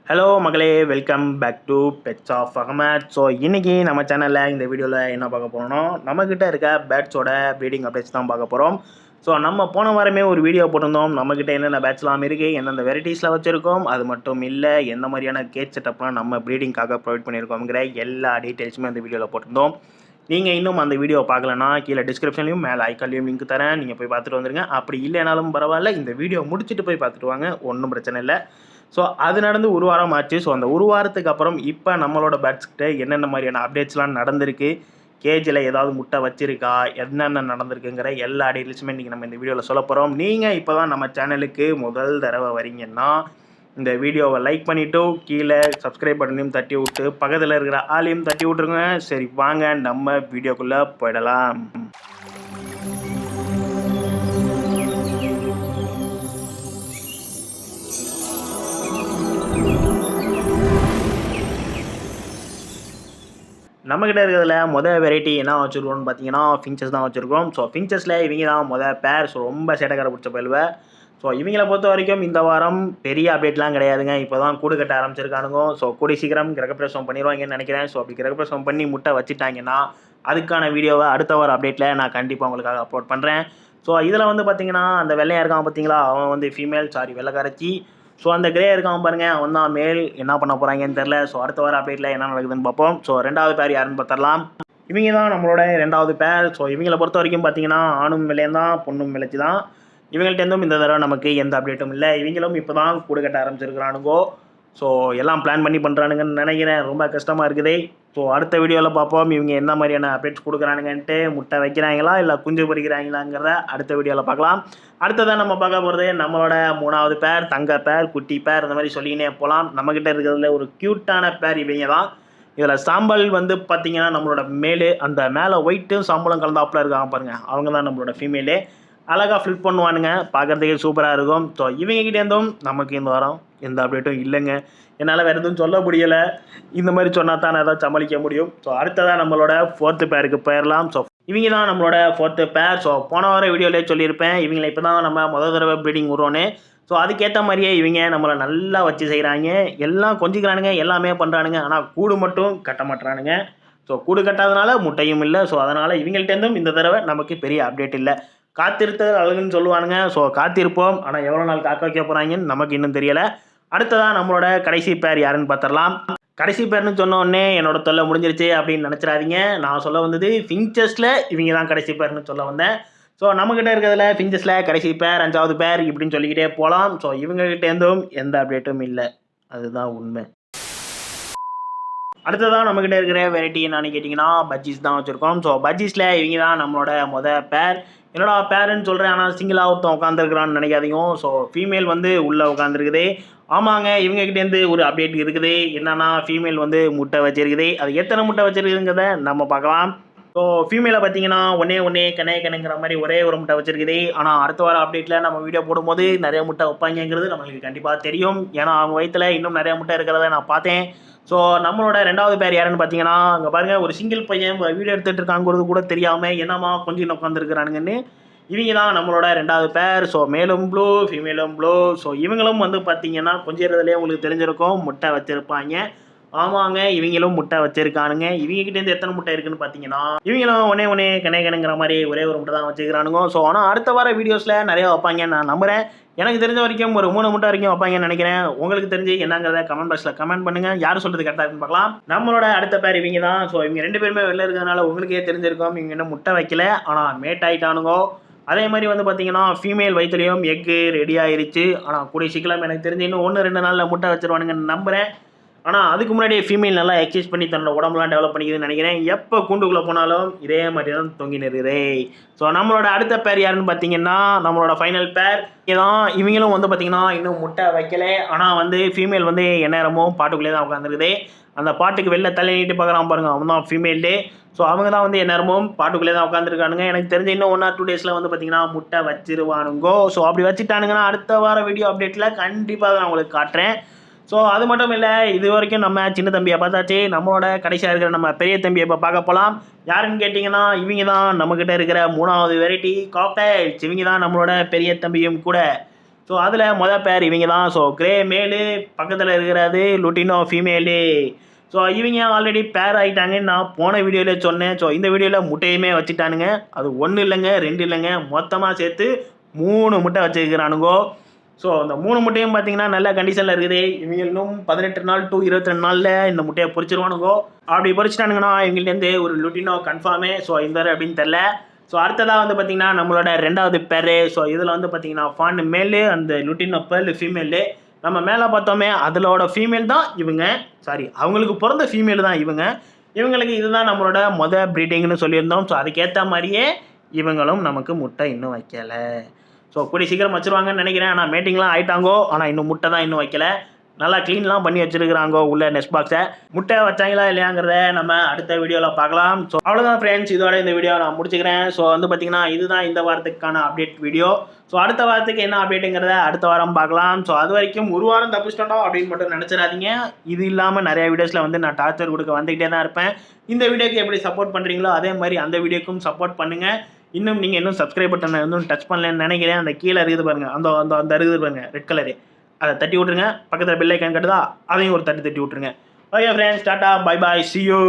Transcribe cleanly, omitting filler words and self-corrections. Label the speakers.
Speaker 1: Hello மகளே, welcome back to pets of Ahmad. So இன்றைக்கி நம்ம சேனலில் இந்த வீடியோவில் என்ன பார்க்க போகிறோம்னா, நம்மக்கிட்ட இருக்க பேட்ஸோட ப்ரீடிங் அப்டேட்ஸ் தான் பார்க்க போகிறோம். ஸோ நம்ம போன வாரமே ஒரு வீடியோ போட்டிருந்தோம். நம்மக்கிட்ட என்னென்ன பேட்ஸ்லாம் இருக்குது, எந்தெந்த வெரைட்டிஸில் வச்சுருக்கோம், அது மட்டும் இல்லை எந்த மாதிரியான கேட் செட்டப்லாம் நம்ம ப்ரீடிங்காக ப்ரொவைட் பண்ணியிருக்கோங்கிற எல்லா டீட்டெயில்ஸுமே அந்த வீடியோவில் போட்டிருந்தோம். நீங்கள் இன்னும் அந்த வீடியோ பார்க்கலன்னா கீழே டிஸ்கிரிப்ஷன்லையும் மேலே ஐக்கான்லையும் லிங்க் தரேன், நீங்கள் போய் பார்த்துட்டு வந்துடுங்க. அப்படி இல்லைனாலும் பரவாயில்ல, இந்த வீடியோ முடிச்சுட்டு போய் பார்த்துட்டு வாங்க, ஒன்றும் பிரச்சனை இல்லை. ஸோ அது நடந்து ஒரு வாரம் ஆச்சு. ஸோ அந்த ஒரு வாரத்துக்கு அப்புறம் இப்போ நம்மளோட பேட்ஸ்கிட்ட என்னென்ன மாதிரியான அப்டேட்ஸ்லாம் நடந்திருக்கு, கேஜில் ஏதாவது முட்டை வச்சிருக்கா, என்னென்ன நடந்திருக்குங்கிற எல்லா டீட்டெயில்ஸுமே இன்றைக்கி நம்ம இந்த வீடியோவில் சொல்ல போகிறோம். நீங்கள் இப்போ தான் நம்ம சேனலுக்கு முதல் தடவை வரீங்கன்னா இந்த வீடியோவை லைக் பண்ணிவிட்டு கீழே சப்ஸ்கிரைப் பட்டனையும் தட்டி விட்டு பக்கத்தில் இருக்கிற ஆளையும் தட்டி விட்ருங்க. சரி வாங்க நம்ம வீடியோக்குள்ளே போயிடலாம். நம்மக்கிட்ட இருக்கிறதுல மொதல் வெரைட்டி என்ன வச்சுருக்கோம்னு பார்த்தீங்கன்னா ஃபின்ச்சஸ் தான் வச்சுருக்கோம். ஸோ ஃபின்ச்சஸில் இவங்க தான் மொதல் பேர். ஸோ ரொம்ப சேட்டைக்கார பிடிச்ச பயில்வை. ஸோ இவங்களை பொறுத்த வரைக்கும் இந்த வாரம் பெரிய அப்டேட்லாம் கிடையாதுங்க. இப்போ தான் கூடு கட்ட ஆரம்பிச்சிருக்கானுங்க. ஸோ கூடி சீக்கிரம் கிரகப்பிரசவம் பண்ணிடுவாங்கன்னு நினைக்கிறேன். ஸோ அப்படி கிரகப்பிரசவம் பண்ணி முட்டை வச்சுட்டாங்கன்னா அதுக்கான வீடியோவை அடுத்த வாரம் அப்டேட்டில் நான் கண்டிப்பாக உங்களுக்காக அப்லோட் பண்ணுறேன். ஸோ இதில் வந்து பார்த்தீங்கன்னா அந்த வெள்ளையாக இருக்கான் பார்த்தீங்களா, அவன் வந்து ஃபீமேல், வெள்ளைக்காரச்சி. ஸோ அந்த கிரே இருக்கான் பாருங்கள், அவன் தான் மேல். என்ன பண்ண போகிறாங்கன்னு தெரில. ஸோ அடுத்த வாரம் அப்டேட்டில் என்ன நடக்குதுன்னு பார்ப்போம். ஸோ ரெண்டாவது பேர் யாருன்னு பார்த்துடலாம். இவங்க தான் நம்மளோட ரெண்டாவது பேர். ஸோ இவங்களை பொறுத்த வரைக்கும் பார்த்தீங்கன்னா ஆணும் வெள்ளையும் தான், பொண்ணும் வெள்ளைச்சி தான். இவங்கள்ட்டேருந்தும் இந்த தடவை நமக்கு எந்த அப்டேட்டும் இல்லை. இவங்களும் இப்போ தான் கூடு கட்ட ஆரம்பிச்சிருக்கிறானுங்கோ. ஸோ எல்லாம் பிளான் பண்ணி பண்ணுறானுங்கன்னு நினைக்கிறேன். ரொம்ப கஷ்டமாக இருக்குது. ஸோ அடுத்த வீடியோவில் பார்ப்போம் இவங்க என்ன மாதிரியான அப்டேட்ஸ் கொடுக்குறானுங்கன்ட்டு. முட்டை வைக்கிறாங்களா இல்லை குஞ்சு பொறிக்கிறாங்களாங்கிறத அடுத்த வீடியோவில் பார்க்கலாம். அடுத்ததான் நம்ம பார்க்க போகிறது நம்மளோட மூணாவது பேர், தங்க பேர், குட்டி பேர், இந்த மாதிரி சொல்லிக்கினே போகலாம். நம்மக்கிட்ட இருக்கிறதுல ஒரு க்யூட்டான பேர் இவங்க தான். இதில் சாம்பல் வந்து பார்த்திங்கன்னா நம்மளோட மேலு, அந்த மேலே ஒயிட்டும் சாம்பலும் கலந்தாப்பில் இருக்காங்க பாருங்கள், அவங்க தான் நம்மளோட ஃபீமேலு. அழகாக ஃபில் பண்ணுவானுங்க, பார்க்குறதுக்கே சூப்பராக இருக்கும். ஸோ இவங்ககிட்டேருந்தும் நமக்கு இந்த வாரம் எந்த அப்டேட்டும் இல்லைங்க. என்னால் வேறு எதுவும் சொல்ல முடியலை. இந்த மாதிரி சொன்னால் தான் நான் ஏதாவது சமாளிக்க முடியும். ஸோ அடுத்ததாக நம்மளோட ஃபோர்த்து பேருக்கு போயிடலாம். ஸோ இவங்க தான் நம்மளோட ஃபோர்த்து பேர். ஸோ போன வாரம் வீடியோலேயே சொல்லியிருப்பேன், இவங்களை இப்போ தான் நம்ம முதல் தடவை ப்ரீடிங் விட்றோன்னு. ஸோ அதுக்கேற்ற மாதிரியே இவங்க நம்மளை நல்லா வச்சு செய்கிறாங்க. எல்லாம் கொஞ்சிக்கிறானுங்க, எல்லாமே பண்ணுறானுங்க. ஆனால் கூடு மட்டும் கட்ட மாட்டுறானுங்க. ஸோ கூடு கட்டாதனால முட்டையும் இல்லை. ஸோ அதனால் இவங்கள்ட்டேருந்தும் இந்த தடவை நமக்கு பெரிய அப்டேட் இல்லை. காத்திருத்தல் அழகுன்னு சொல்லுவானுங்க. ஸோ காத்திருப்போம். ஆனால் எவ்வளோ நாள் காக்க வைக்க போகிறாங்கன்னு நமக்கு இன்னும் தெரியலை. அடுத்ததான் நம்மளோட கடைசி பேர் யாருன்னு பார்த்துடலாம். கடைசி பேர்னு சொன்ன உடனே என்னோட தொல்லை முடிஞ்சிருச்சு அப்படின்னு நினச்சிடாதீங்க. நான் சொல்ல வந்தது ஃபின்ச்சஸில் இவங்க தான் கடைசி பேர்னு சொல்ல வந்தேன். ஸோ நம்மக்கிட்ட இருக்கிறதுல ஃபின்ச்சஸில் கடைசி பேர், அஞ்சாவது பேர் இப்படின்னு சொல்லிக்கிட்டே போகலாம். ஸோ இவங்ககிட்டேருந்தும் எந்த அப்டேட்டும் இல்லை, அதுதான் உண்மை. அடுத்ததான் நம்மக்கிட்ட இருக்கிற வெரைட்டி என்னன்னு கேட்டிங்கன்னா பட்ஜீஸ் தான் வச்சுருக்கோம். ஸோ பட்ஜீஸில் இவங்க தான் நம்மளோட மொதல் பேர். என்னோட பேருன்னு சொல்கிறேன், ஆனால் சிங்கிளாக ஒருத்தன் உட்காந்துருக்குறான்னு நினைக்காதீங்க. ஸோ ஃபீமேல் வந்து உள்ளே உட்காந்துருக்குது. ஆமாங்க, இவங்ககிட்டேருந்து ஒரு அப்டேட் இருக்குது. என்னென்னா ஃபீமேல் வந்து முட்டை வச்சுருக்குது. அது எத்தனை முட்டை வச்சுருக்குதுங்கிறத நம்ம பார்க்கலாம். ஸோ ஃபீமேலை பார்த்தீங்கன்னா ஒன்றே கண்ணுங்கிற மாதிரி ஒரே ஒரு முட்டை வச்சுருக்குது. ஆனால் அடுத்த வாரம் அப்டேட்டில் நம்ம வீடியோ போடும்போது நிறைய முட்டை வைப்பாங்கிறது நம்மளுக்கு கண்டிப்பாக தெரியும். ஏன்னா அவங்க வயிற்றில் இன்னும் நிறைய முட்டை இருக்கிறத நான் பார்த்தேன். ஸோ நம்மளோட ரெண்டாவது பேர் யாருன்னு பார்த்தீங்கன்னா, அங்கே பாருங்கள், ஒரு சிங்கிள் பையன் வீடியோ எடுத்துகிட்டு இருக்காங்கிறது கூட தெரியாமல் என்னம்மா கொஞ்சம் உட்காந்துருக்குறானுங்கன்னு. இவங்க தான் நம்மளோட ரெண்டாவது பேர். ஸோ மேலும் ப்ளூ, ஃபீமேலும் ப்ளூ. ஸோ இவங்களும் வந்து பார்த்தீங்கன்னா கொஞ்சிறதுலேயே உங்களுக்கு தெரிஞ்சிருக்கும், முட்டை வச்சுருப்பாங்க. ஆமாங்க, இவங்களும் முட்டை வச்சுருக்கானுங்க. இவங்ககிட்டேருந்து எத்தனை முட்டை இருக்குன்னு பார்த்தீங்கன்னா, இவங்களும் ஒன்றே கண்ணுங்கிற மாதிரி ஒரே ஒரு முட்டை தான் வச்சுக்கிறானுங்க. ஸோ ஆனால் அடுத்த வார வீடியோஸில் நிறையா வைப்பாங்க நான் நம்புகிறேன். எனக்கு தெரிஞ்ச வரைக்கும் ஒரு 3 முட்டை வரைக்கும் வைப்பாங்கன்னு நினைக்கிறேன். உங்களுக்கு தெரிஞ்சு என்னங்கிறத கமெண்ட் பாக்ஸில் கமெண்ட் பண்ணுங்கள். யார் சொல்கிறது கரெக்டாக இருக்குன்னு பார்க்கலாம். நம்மளோட அடுத்த பேர் இவங்க தான். ஸோ இவங்க 2 பேருமே வெளில இருக்கிறதுனால உங்களுக்கே தெரிஞ்சிருக்கும், இவங்க இன்னும் முட்டை வைக்கல, ஆனால் மேட் ஆகிட்டானுங்க. அதே மாதிரி வந்து பார்த்தீங்கன்னா ஃபீமேல் வயிற்றுலையும் எக்கு ரெடி ஆகிருச்சு. ஆனால் கூடிய சீக்கிரம் எனக்கு தெரிஞ்சு இன்னும் 1-2 நாளில் முட்டை வச்சுருவானுங்கன்னு நம்புகிறேன். ஆனால் அதுக்கு முன்னாடியே ஃபீமேல் நல்லா எக்ஸசைஸ் பண்ணி தன்னோட உடம்புலாம் டெவலப் பண்ணிக்குதுன்னு நினைக்கிறேன். எப்போ கூண்டுக்குள்ளே போனாலும் இதே மாதிரி தான் தொங்கி நிற்குது. ஸோ நம்மளோட அடுத்த பேர் யாருன்னு பார்த்தீங்கன்னா நம்மளோட ஃபைனல் பேர் தான். இவங்களும் வந்து பார்த்தீங்கன்னா இன்னும் முட்டை வைக்கலை. ஆனால் வந்து ஃபீமேல் வந்து எந்நேரமும் பாட்டுக்குள்ளே தான் உட்காந்துருக்குது. அந்த பாட்டுக்கு வெளில தள்ளி நீட்டு பார்க்குறான் பாருங்க, அவன் தான் ஃபீமேல்டே. ஸோ அவங்க தான் வந்து எந்நேரமும் பாட்டுக்குள்ளே தான் உட்காந்துருக்கானுங்க. எனக்கு தெரிஞ்ச இன்னும் 1 or 2 டேஸில் வந்து பார்த்தீங்கன்னா முட்டை வச்சிருவானுங்கோ. ஸோ அப்படி வச்சுட்டானுங்கன்னா அடுத்த வார வீடியோ அப்டேட்டில் கண்டிப்பாக நான் உங்களுக்கு காட்டுறேன். ஸோ அது மட்டும் இல்லை, இது வரைக்கும் நம்ம சின்ன தம்பியை பார்த்தாச்சு. நம்மளோட கடைசியாக இருக்கிற நம்ம பெரிய தம்பியை இப்போ பார்க்க போகலாம். யாருன்னு கேட்டிங்கன்னா இவங்க தான் நம்மக்கிட்ட இருக்கிற 3வது வெரைட்டி காக்டைல்ஸ். இவங்க தான் நம்மளோட பெரிய தம்பியும் கூட. ஸோ அதில் மொதல் பேர் இவங்க தான். ஸோ கிரே மேலு, பக்கத்தில் இருக்கிறது லுட்டினோ ஃபீமேலு. ஸோ இவங்க ஆல்ரெடி பேர் ஆகிட்டாங்கன்னு நான் போன வீடியோவில் சொன்னேன். ஸோ இந்த வீடியோவில் முட்டையுமே வச்சுட்டானுங்க. அது 1 இல்லைங்க, 2 இல்லைங்க, மொத்தமாக சேர்த்து 3 முட்டை வச்சுருக்கிறானுங்கோ. ஸோ அந்த 3 முட்டையும் பார்த்தீங்கன்னா நல்ல கண்டிஷனில் இருக்குது. இவங்க இன்னும் 18 நாள் டு 22 நாளில் இந்த முட்டையை பொறிச்சிருவானுங்கோ. அப்படி பொறிச்சிட்டானுங்கன்னா இவங்கள்டேருந்து ஒரு லுட்டினோ கன்ஃபார்மே. ஸோ இந்த அப்படின்னு தெரில. ஸோ அடுத்ததாக வந்து பார்த்திங்கன்னா நம்மளோட 2வது பேர். ஸோ இதில் வந்து பார்த்திங்கன்னா ஃபாண்ட் மேலு, அந்த லுட்டினோ பேர்ல் ஃபீமேலு. நம்ம மேலே பார்த்தோமே அதிலோட ஃபீமேல் தான் இவங்க. சாரி, அவங்களுக்கு பிறந்த ஃபீமேல் தான் இவங்க. இவங்களுக்கு இதுதான் நம்மளோட ப்ரீடிங்னு சொல்லியிருந்தோம். ஸோ அதுக்கேற்ற மாதிரியே இவங்களும் நமக்கு முட்டை இன்னும் வைக்கலை. ஸோ கூடிய சீக்கிரம் வச்சுருவாங்கன்னு நினைக்கிறேன். ஆனால் மேட்டிங்லாம் ஆகிட்டாங்கோ, ஆனால் இன்னும் முட்டை தான் இன்னும் வைக்கல. நல்லா க்ளீன்லாம் பண்ணி வச்சுருக்கிறாங்கோ உள்ள நெஸ்ட் பாக்ஸை. முட்டை வச்சாங்களா இல்லையாங்கிறத நம்ம அடுத்த வீடியோவில் பார்க்கலாம். ஸோ அவ்வளோதான் ஃப்ரெண்ட்ஸ், இதோட இந்த வீடியோ நான் முடிச்சுக்கிறேன். ஸோ வந்து பார்த்திங்கன்னா இதுதான் இந்த வாரத்துக்கான அப்டேட் வீடியோ. ஸோ அடுத்த வாரத்துக்கு என்ன அப்டேட்டுங்கிறத அடுத்த வாரம் பார்க்கலாம். ஸோ அது வரைக்கும் ஒரு வாரம் தப்பிச்சிட்டோம் அப்படின்னு மட்டும் நினச்சிடாதீங்க. இது இல்லாமல் நிறைய வீடியோஸில் வந்து நான் டார்ச்சர் கொடுக்க வந்துக்கிட்டே தான் இருப்பேன். இந்த வீடியோக்கு எப்படி சப்போர்ட் பண்ணுறீங்களோ அதே மாதிரி அந்த வீடியோக்கும் சப்போர்ட் பண்ணுங்கள். நீங்கள் சப்ஸ்கிரைப் பட்டனை இன்னும் டச் பண்ணலன்னு நினைக்கிறேன். அந்த கீழே இருக்குது பாருங்கள், அந்த இருக்குது பாருங்கள் ரெட் கலரு, அதை தட்டி விட்ருங்க. பக்கத்தில் பெல் ஐக்கான் கட்டுதா, அதையும் ஒரு தட்டி விட்ருங்க. Okay friends, tata, bye bye, see you.